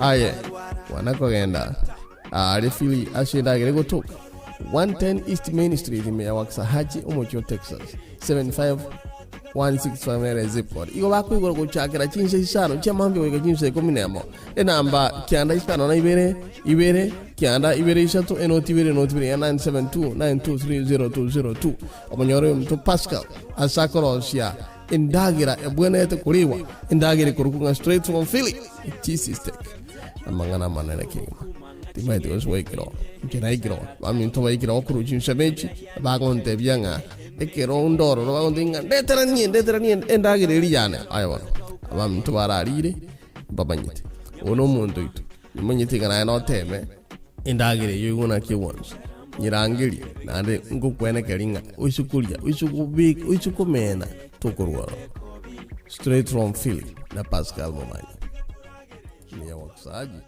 aye wanakogenda Philly ashindagire gutuka 110 East Main Street meya Waxahachie Omocho Texas 75165 zip code igo bakwigora guchakira chinse isano chamambi wega chinse 10 enamba kyanda isano na ibere kyanda ibere isatu enoti ibere ya 972923002 omonyore mto Paskal asakorosia indagira ebwenete kuriwa indagira kurukunga straight from Philly cheese steak amangana manene kinga timaite oswekiro kinaikiro aminto waikiro kuruchin sabechi bagonte byanga ekero ndoro bagontinga ndetera nie endagira liyane ayabona abaminto bararire babanyite ono muntu itu nimanyite kana no teme endagira yuguna kiwons nyirangiri nande ngukwene kelinga usukulia usukumena tokorwa straight from Philly na Paskal Momanyi ni Waxahachie.